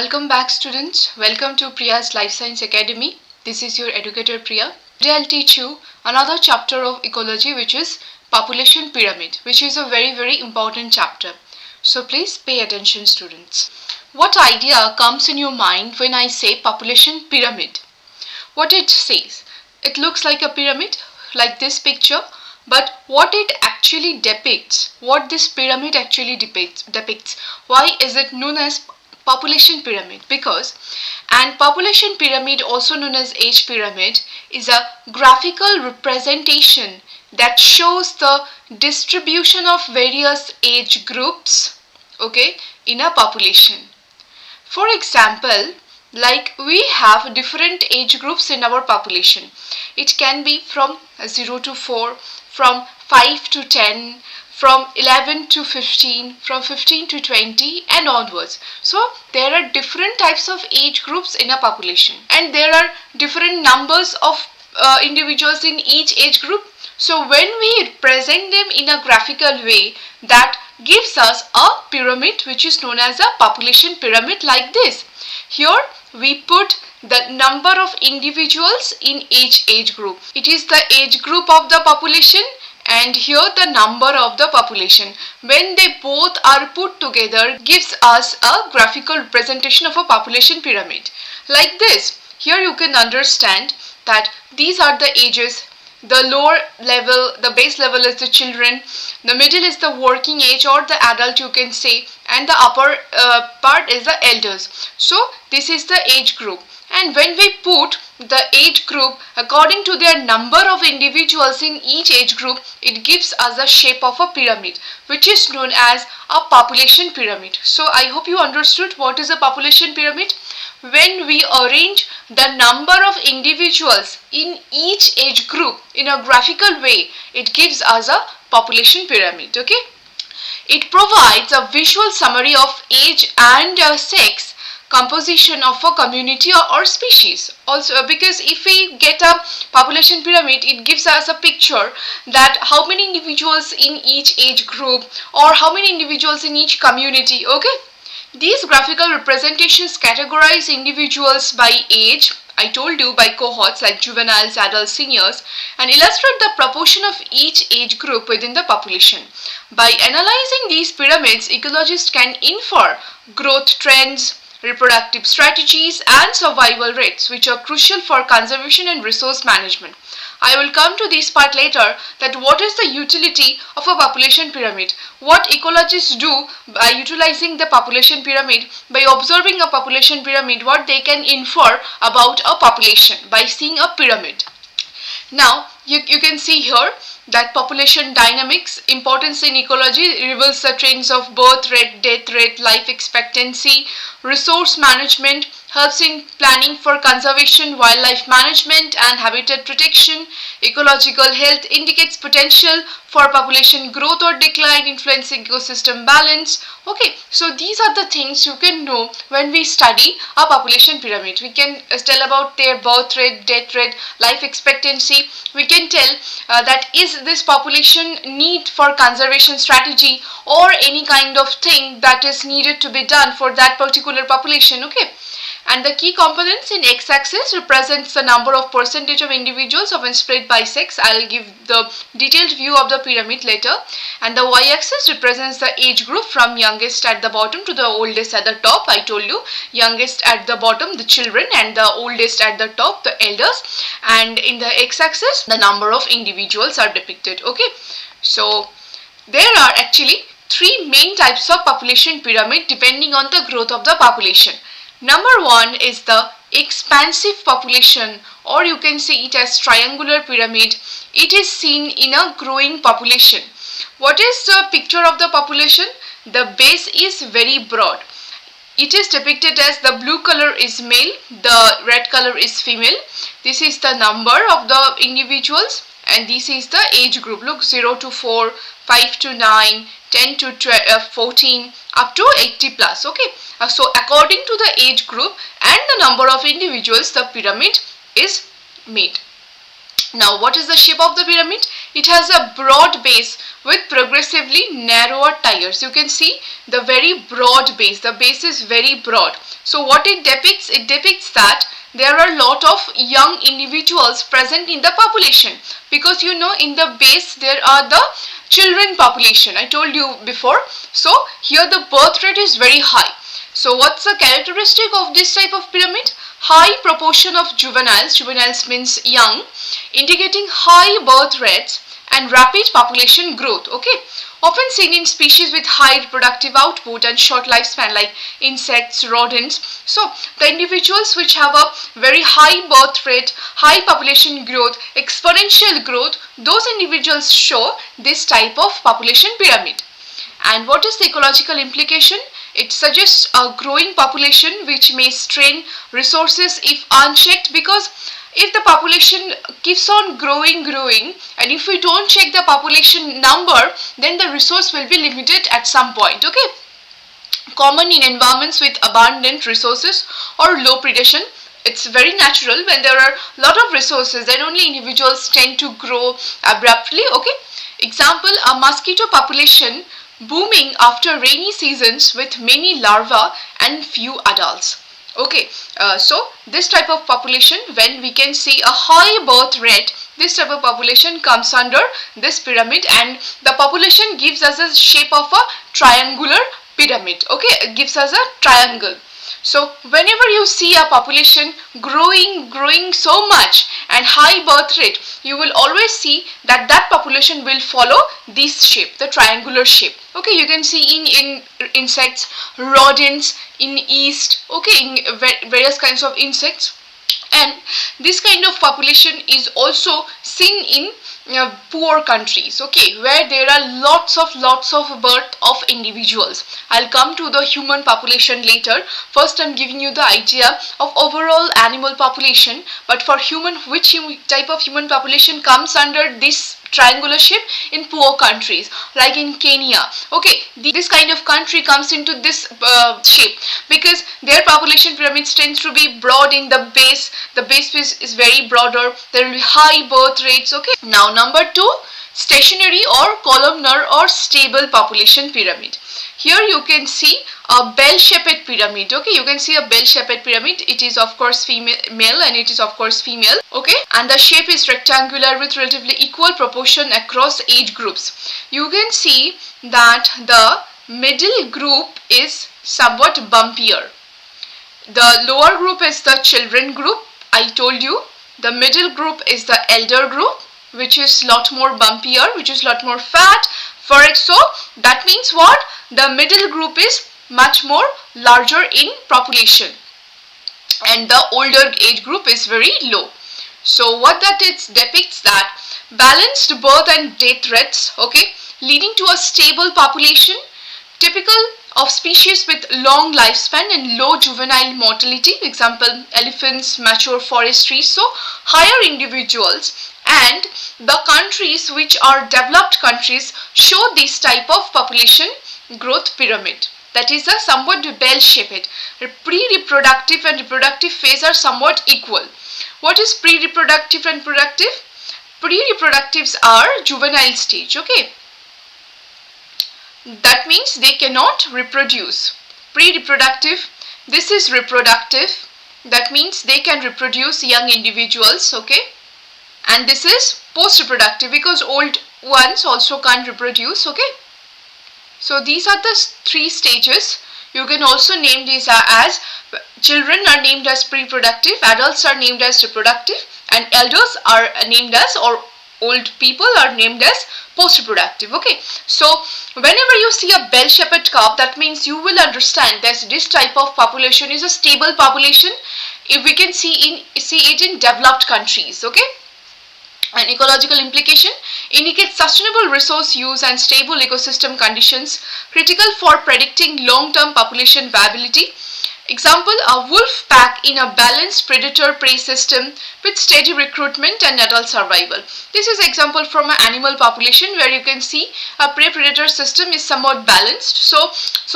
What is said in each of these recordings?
Welcome back, students. Welcome to Priya's Lifescience Academy. This is your educator Priya. Today I'll teach you another chapter of ecology, which is population pyramid, which is a very important chapter. So please pay attention, students. What idea comes in your mind when I say population pyramid? What it says? It looks like a pyramid, like this picture, but what it actually depicts, what this pyramid actually depicts, why is it known as population pyramid? Because population pyramid, also known as age pyramid, is a graphical representation that shows the distribution of various age groups, okay, in a population. For example, like we have different age groups in our population. It can be from 0 to 4, from 5 to 10, from 11 to 15, from 15 to 20 and onwards. So there are different types of age groups in a population, and there are different numbers of individuals in each age group. So when we present them in a graphical way, that gives us a pyramid which is known as a population pyramid, like this. Here we put the number of individuals in each age group. It is the age group of the population, and here the number of the population. When they both are put together, gives us a graphical representation of a population pyramid. Like this. Here you can understand that these are the ages. The lower level, the base level is the children, the middle is the working age or the adult, you can say, and the upper part is the elders. So this is the age group, and when we put the age group according to their number of individuals in each age group, it gives us a shape of a pyramid, which is known as a population pyramid. So I hope you understood what is a population pyramid. When we arrange the number of individuals in each age group in a graphical way, it gives us a population pyramid. Okay, it provides a visual summary of age and sex composition of a community or species. Also, because if we get a population pyramid, it gives us a picture that how many individuals in each age group or how many individuals in each community. Okay, these graphical representations categorize individuals by age, I told you, by cohorts like juveniles, adults, seniors, and illustrate the proportion of each age group within the population. By analyzing these pyramids, ecologists can infer growth trends, reproductive strategies, and survival rates, which are crucial for conservation and resource management. I will come to this part later, that what is the utility of a population pyramid. What ecologists do by utilizing the population pyramid, by observing a population pyramid, what they can infer about a population by seeing a pyramid. Now you can see here that population dynamics importance in ecology reveals the trends of birth rate, death rate, life expectancy. Resource management helps in planning for conservation, wildlife management and habitat protection. Ecological health indicates potential for population growth or decline influencing ecosystem balance. Okay, so these are the things you can know when we study a population pyramid. We can tell about their birth rate, death rate, life expectancy. We can tell that is this population need for conservation strategy or any kind of thing that is needed to be done for that particular population. Okay, and the key components in x-axis represents the number of percentage of individuals often spread by sex. I'll give the detailed view of the pyramid later. And the y-axis represents the age group from youngest at the bottom to the oldest at the top. I told you, youngest at the bottom the children and the oldest at the top the elders, and in the x-axis the number of individuals are depicted. Okay, so there are actually three main types of population pyramid depending on the growth of the population. Number one is the expansive population, or you can see it as triangular pyramid. It is seen in a growing population. What is the picture of the population? The base is very broad. It is depicted as the blue color is male, the red color is female. This is the number of the individuals, and this is the age group. Look, 0 to 4, 5 to 9, 10 to 14, up to 80 plus. Okay, so according to the age group and the number of individuals, the pyramid is made. Now, what is the shape of the pyramid? It has a broad base with progressively narrower tires. You can see the very broad base. The base is very broad. So what it depicts? It depicts that there are a lot of young individuals present in the population, because you know in the base there are the children population. I told you before. So here the birth rate is very high. So what's the characteristic of this type of pyramid? High proportion of juveniles, juveniles means young, indicating high birth rates and rapid population growth. Okay, often seen in species with high reproductive output and short lifespan like insects, rodents. So the individuals which have a very high birth rate, high population growth, exponential growth, those individuals show this type of population pyramid. And what is the ecological implication? It suggests a growing population which may strain resources if unchecked, because if the population keeps on growing and if we don't check the population number, then the resource will be limited at some point. Okay, common in environments with abundant resources or low predation. It's very natural when there are a lot of resources, then only individuals tend to grow abruptly. Okay, example, a mosquito population booming after rainy seasons with many larvae and few adults. Okay, so this type of population, when we can see a high birth rate, this type of population comes under this pyramid, and the population gives us a shape of a triangular pyramid. Okay, it gives us a triangle. So whenever you see a population growing so much and high birth rate, you will always see that that population will follow this shape, the triangular shape. Okay, you can see in insects, rodents, in yeast, okay, in various kinds of insects. And this kind of population is also seen in poor countries, okay, where there are lots of birth of individuals. I'll come to the human population later. First I'm giving you the idea of overall animal population, but for human, which type of human population comes under this triangular shape? In poor countries like in Kenya. Okay, this kind of country comes into this shape because their population pyramids tends to be broad in the base. The base is very broader. There will be high birth rates. Okay, now number 2, stationary or columnar or stable population pyramid. Here you can see a bell-shaped pyramid. Okay, you can see a bell-shaped pyramid. It is of course male and it is of course female. Okay, and the shape is rectangular with relatively equal proportion across age groups. You can see that the middle group is somewhat bumpier. The lower group is the children group, I told you. The middle group is the elder group, which is lot more bumpier, which is lot more fat. So that means what? The middle group is much more larger in population and the older age group is very low. So what that it depicts, that balanced birth and death rates, okay, leading to a stable population, typical of species with long lifespan and low juvenile mortality. Example, elephants, mature forest trees. So higher individuals, and the countries which are developed countries show this type of population growth pyramid. That is a somewhat bell-shaped. Pre-reproductive and reproductive phase are somewhat equal. What is pre-reproductive and productive? Pre-reproductives are juvenile stage. Okay, that means they cannot reproduce. Pre-reproductive, this is reproductive. That means they can reproduce young individuals. Okay, and this is post-reproductive because old ones also can't reproduce. Okay, so these are the 3 stages. You can also name these as children are named as pre-productive, adults are named as reproductive, and elders are named as, or old people are named as post-reproductive. Okay, so whenever you see a bell-shaped curve, that means you will understand that this type of population is a stable population. If we can see it in developed countries. Okay, an ecological implication indicates sustainable resource use and stable ecosystem conditions critical for predicting long-term population viability. Example, a wolf pack in a balanced predator-prey system with steady recruitment and adult survival. This is example from an animal population where you can see a prey-predator system is somewhat balanced, so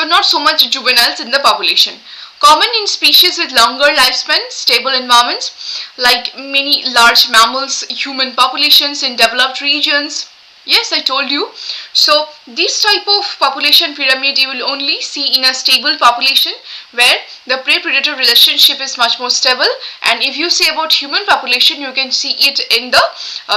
not so much juveniles in the population. Common in species with longer lifespan, stable environments like many large mammals, human populations in developed regions. Yes, I told you. So this type of population pyramid you will only see in a stable population where the prey-predator relationship is much more stable, and if you say about human population, you can see it in the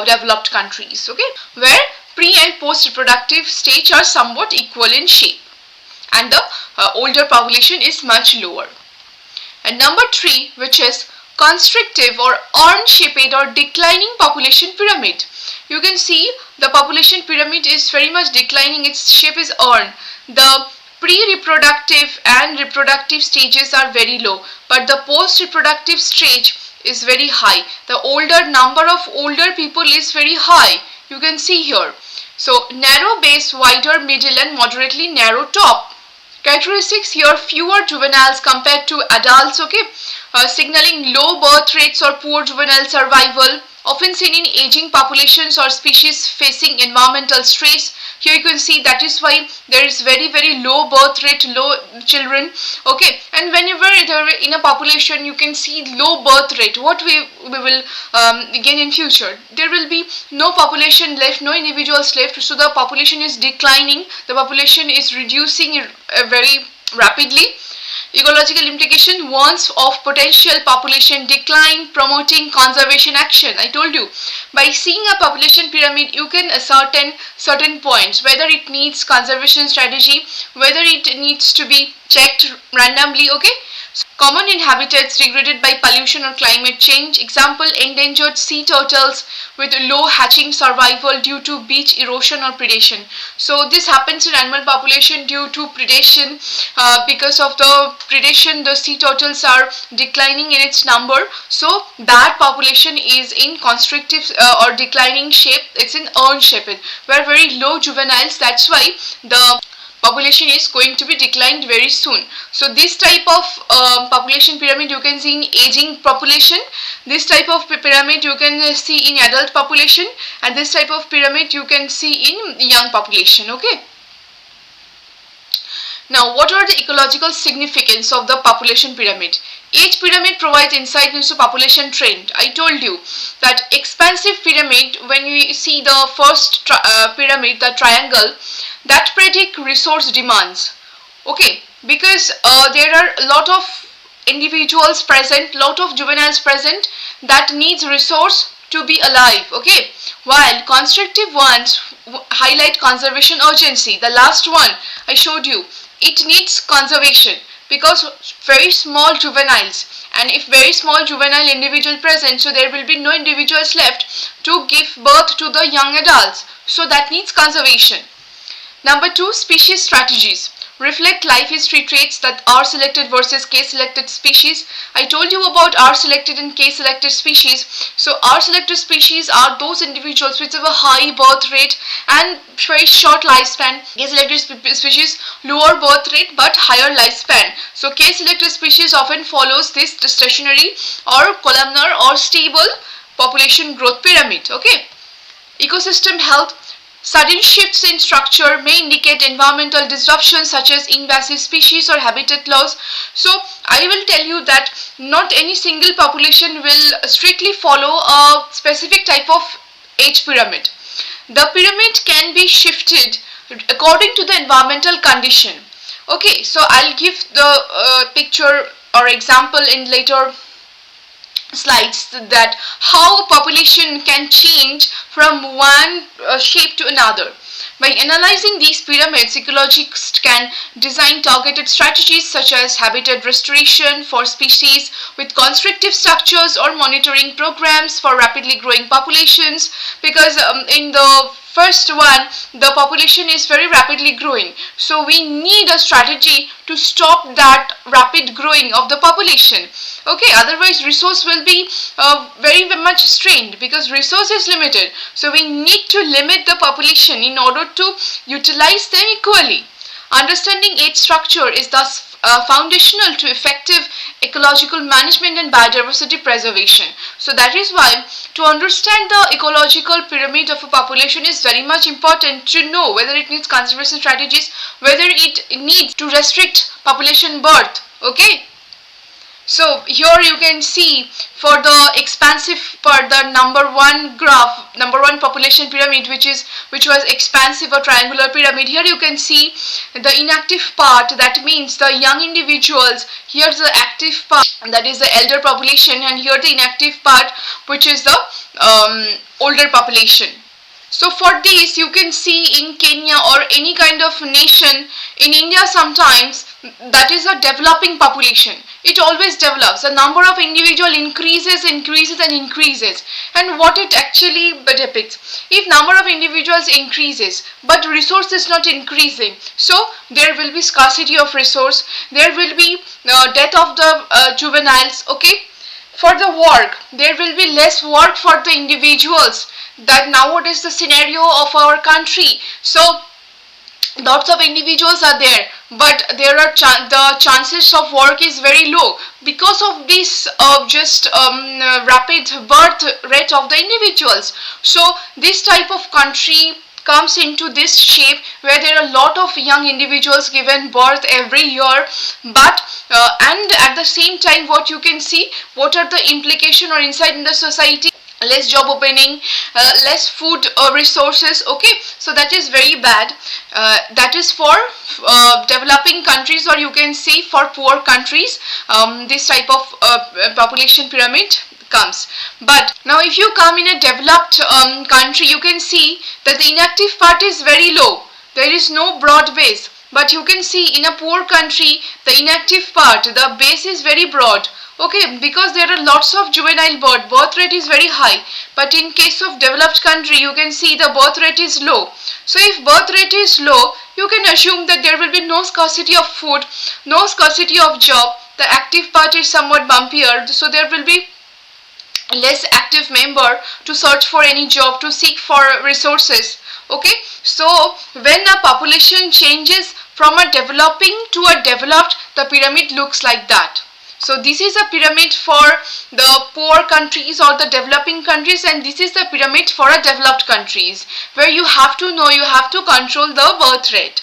developed countries, okay, where pre and post reproductive stage are somewhat equal in shape, and the older population is much lower. And number 3, which is constrictive or urn-shaped or declining population pyramid. You can see the population pyramid is very much declining, its shape is urn. The pre-reproductive and reproductive stages are very low, but the post-reproductive stage is very high. The number of older people is very high. You can see here. So narrow base, wider middle and moderately narrow top. Characteristics here: fewer juveniles compared to adults, okay, signaling low birth rates or poor juvenile survival, often seen in aging populations or species facing environmental stress. Here you can see that is why there is very low birth rate, low children, okay. And whenever there in a population you can see low birth rate, what we will gain in future? There will be no population left, no individuals left, so the population is declining, the population is reducing very rapidly. Ecological implication: warns of potential population decline, promoting conservation action. I told you, by seeing a population pyramid, you can ascertain certain points, whether it needs conservation strategy, whether it needs to be checked randomly, okay. Common in habitats degraded by pollution or climate change. Example: endangered sea turtles with low hatching survival due to beach erosion or predation. So this happens in animal population due to predation. Because of the predation, the sea turtles are declining in its number. So that population is in constrictive or declining shape. It's in urn shaped, where very low juveniles. That's why the population is going to be declined very soon. So this type of population pyramid you can see in aging population, this type of pyramid you can see in adult population, and this type of pyramid you can see in young population, okay. Now, what are the ecological significance of the population pyramid? Each pyramid provides insight into population trend. I told you that expansive pyramid, when you see the first pyramid, the triangle, that predict resource demands, okay, because there are a lot of individuals present, lot of juveniles present that needs resource to be alive, okay, while constrictive ones highlight conservation urgency. The last one I showed you, it needs conservation because very small juveniles, and if very small juvenile individual present, so there will be no individuals left to give birth to the young adults, so that needs conservation. Number 2, species strategies. Reflect life history traits that are selected versus case selected species. I told you about R selected and case selected species. So R selected species are those individuals which have a high birth rate and very short lifespan. Case selected species, lower birth rate but higher lifespan. So case selected species often follows this stationary or columnar or stable population growth pyramid, okay. Ecosystem health. Sudden shifts in structure may indicate environmental disruptions such as invasive species or habitat loss. So I will tell you that not any single population will strictly follow a specific type of age pyramid. The pyramid can be shifted according to the environmental condition. Okay, so I'll give the picture or example in later slides that how population can change from one shape to another. By analyzing these pyramids, ecologists can design targeted strategies such as habitat restoration for species with constrictive structures or monitoring programs for rapidly growing populations, because in the first one the population is very rapidly growing, so we need a strategy to stop that rapid growing of the population, okay. Otherwise resource will be very much strained because resource is limited, so we need to limit the population in order to utilize them equally. Understanding age structure is thus foundational to effective ecological management and biodiversity preservation. So that is why to understand the ecological pyramid of a population is very much important to know whether it needs conservation strategies, whether it needs to restrict population birth, okay. So here you can see for the expansive part, the number one graph, number one population pyramid, which was expansive or triangular pyramid. Here you can see the inactive part, that means the young individuals. Here's the active part, that is the elder population, and here the inactive part, which is the older population. So for this, you can see in Kenya or any kind of nation, in India sometimes, that is a developing population. It always develops. The number of individual increases and increases. And what it actually depicts, if number of individuals increases but resource is not increasing, so there will be scarcity of resource, there will be death of the juveniles, okay. For the work, there will be less work for the individuals. That nowadays the scenario of our country. So lots of individuals are there, but there are the chances of work is very low because of this rapid birth rate of the individuals. So this type of country comes into this shape where there are a lot of young individuals given birth every year, but and at the same time, what you can see, what are the implication or insight in the society, less job opening, less food resources, okay. So that is very bad. That is for developing countries, or you can see for poor countries, this type of population pyramid comes. But now if you come in a developed country, you can see that the inactive part is very low, there is no broad base. But you can see in a poor country, the inactive part, the base is very broad, okay, because there are lots of juvenile birth rate is very high. But in case of developed country, you can see the birth rate is low. So if birth rate is low, you can assume that there will be no scarcity of food, no scarcity of job. The active part is somewhat bumpier, so there will be less active member to search for any job, to seek for resources, okay. So when a population changes from a developing to a developed, the pyramid looks like that. So this is a pyramid for the poor countries or the developing countries, and this is the pyramid for a developed countries, where you have to know, you have to control the birth rate,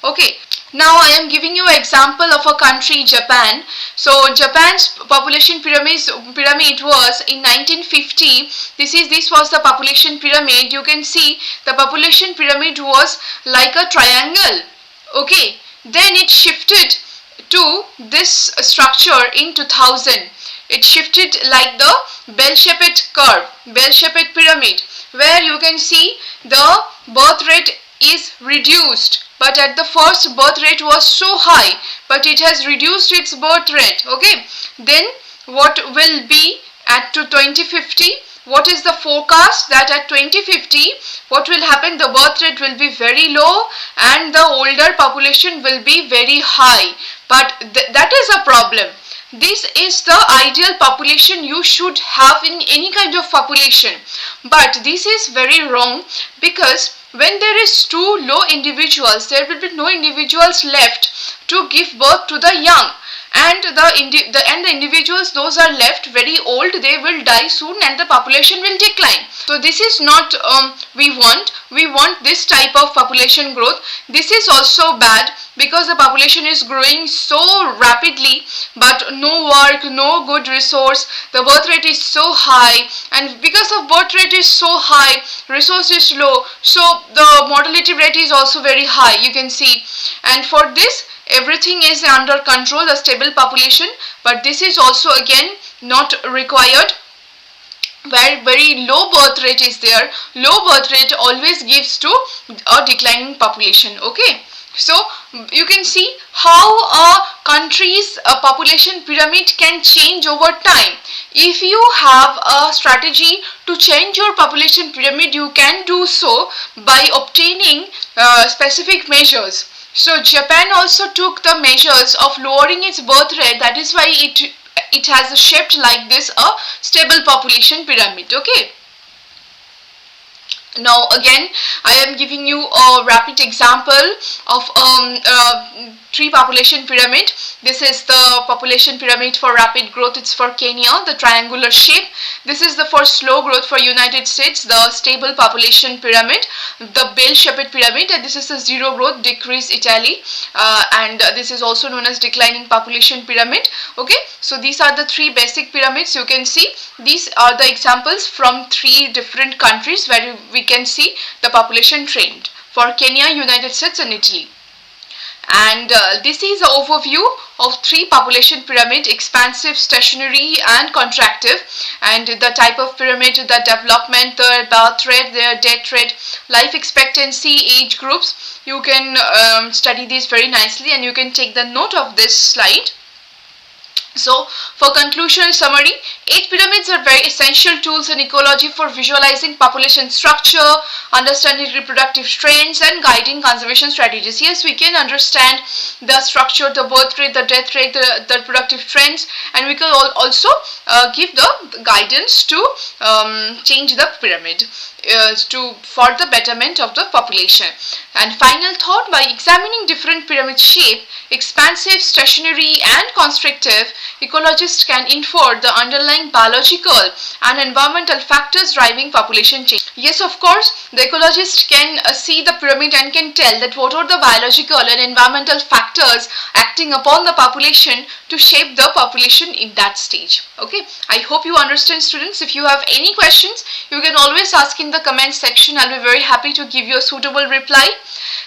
okay. Now I am giving you an example of a country, Japan. So Japan's population pyramid was in 1950. This was the population pyramid. You can see the population pyramid was like a triangle, okay. Then it shifted to this structure in 2000. It shifted like the bell-shaped curve, bell-shaped pyramid, where you can see the birth rate is reduced. But at the first, birth rate was so high, but it has reduced its birth rate, okay. Then what will be at 2050? What is the forecast? That at 2050, what will happen? The birth rate will be very low and the older population will be very high. But that is a problem. This is the ideal population you should have in any kind of population. But this is very wrong, because when there is too low individuals, there will be no individuals left to give birth to the young. And the individuals, those are left very old, they will die soon and the population will decline. So this is not we want this type of population growth. This is also bad, because the population is growing so rapidly, but no work, no good resource, the birth rate is so high, and because of birth rate is so high, resource is low, so the mortality rate is also very high, you can see. And for this, everything is under control, the stable population, but this is also again not required, where very low birth rate is there. Low birth rate always gives to a declining population, okay. So you can see how a country's population pyramid can change over time. If you have a strategy to change your population pyramid, you can do so by obtaining specific measures. So Japan also took the measures of lowering its birth rate. That is why it has shaped like this, a stable population pyramid, okay. Now again, I am giving you a rapid example of tree population pyramid. This is the population pyramid for rapid growth. It's for Kenya, the triangular shape. This is the for slow growth for United States, the stable population pyramid, the bell-shaped pyramid, and this is the zero growth decrease Italy, and this is also known as declining population pyramid. Okay, so these are the three basic pyramids. You can see these are the examples from three different countries where we can see the population trend for Kenya, United States, and Italy. And this is an overview of three population pyramid: expansive, stationary, and contractive, and the type of pyramid, the development, the birth rate, the death rate, life expectancy, age groups. You can study these very nicely, and you can take the note of this slide. So, for conclusion and summary, 8 pyramids are very essential tools in ecology for visualizing population structure, understanding reproductive trends, and guiding conservation strategies. Yes, we can understand the structure, the birth rate, the death rate, the reproductive trends, and we can also give the guidance to change the pyramid for the betterment of the population. And final thought, by examining different pyramid shape, expansive, stationary, and constrictive, ecologists can infer the underlying biological and environmental factors driving population change. Yes, of course, the ecologist can see the pyramid and can tell that what are the biological and environmental factors acting upon the population to shape the population in that stage. Okay, I hope you understand, students. If you have any questions, you can always ask in the comment section. I'll be very happy to give you a suitable reply.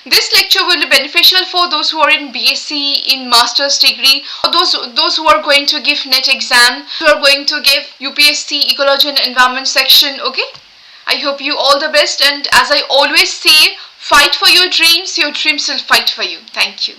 This lecture will be beneficial for those who are in BSc, in master's degree, or those who are going to give NET exam, who are going to give UPSC Ecology and Environment section. Okay, I hope you all the best, and as I always say, fight for your dreams will fight for you. Thank you.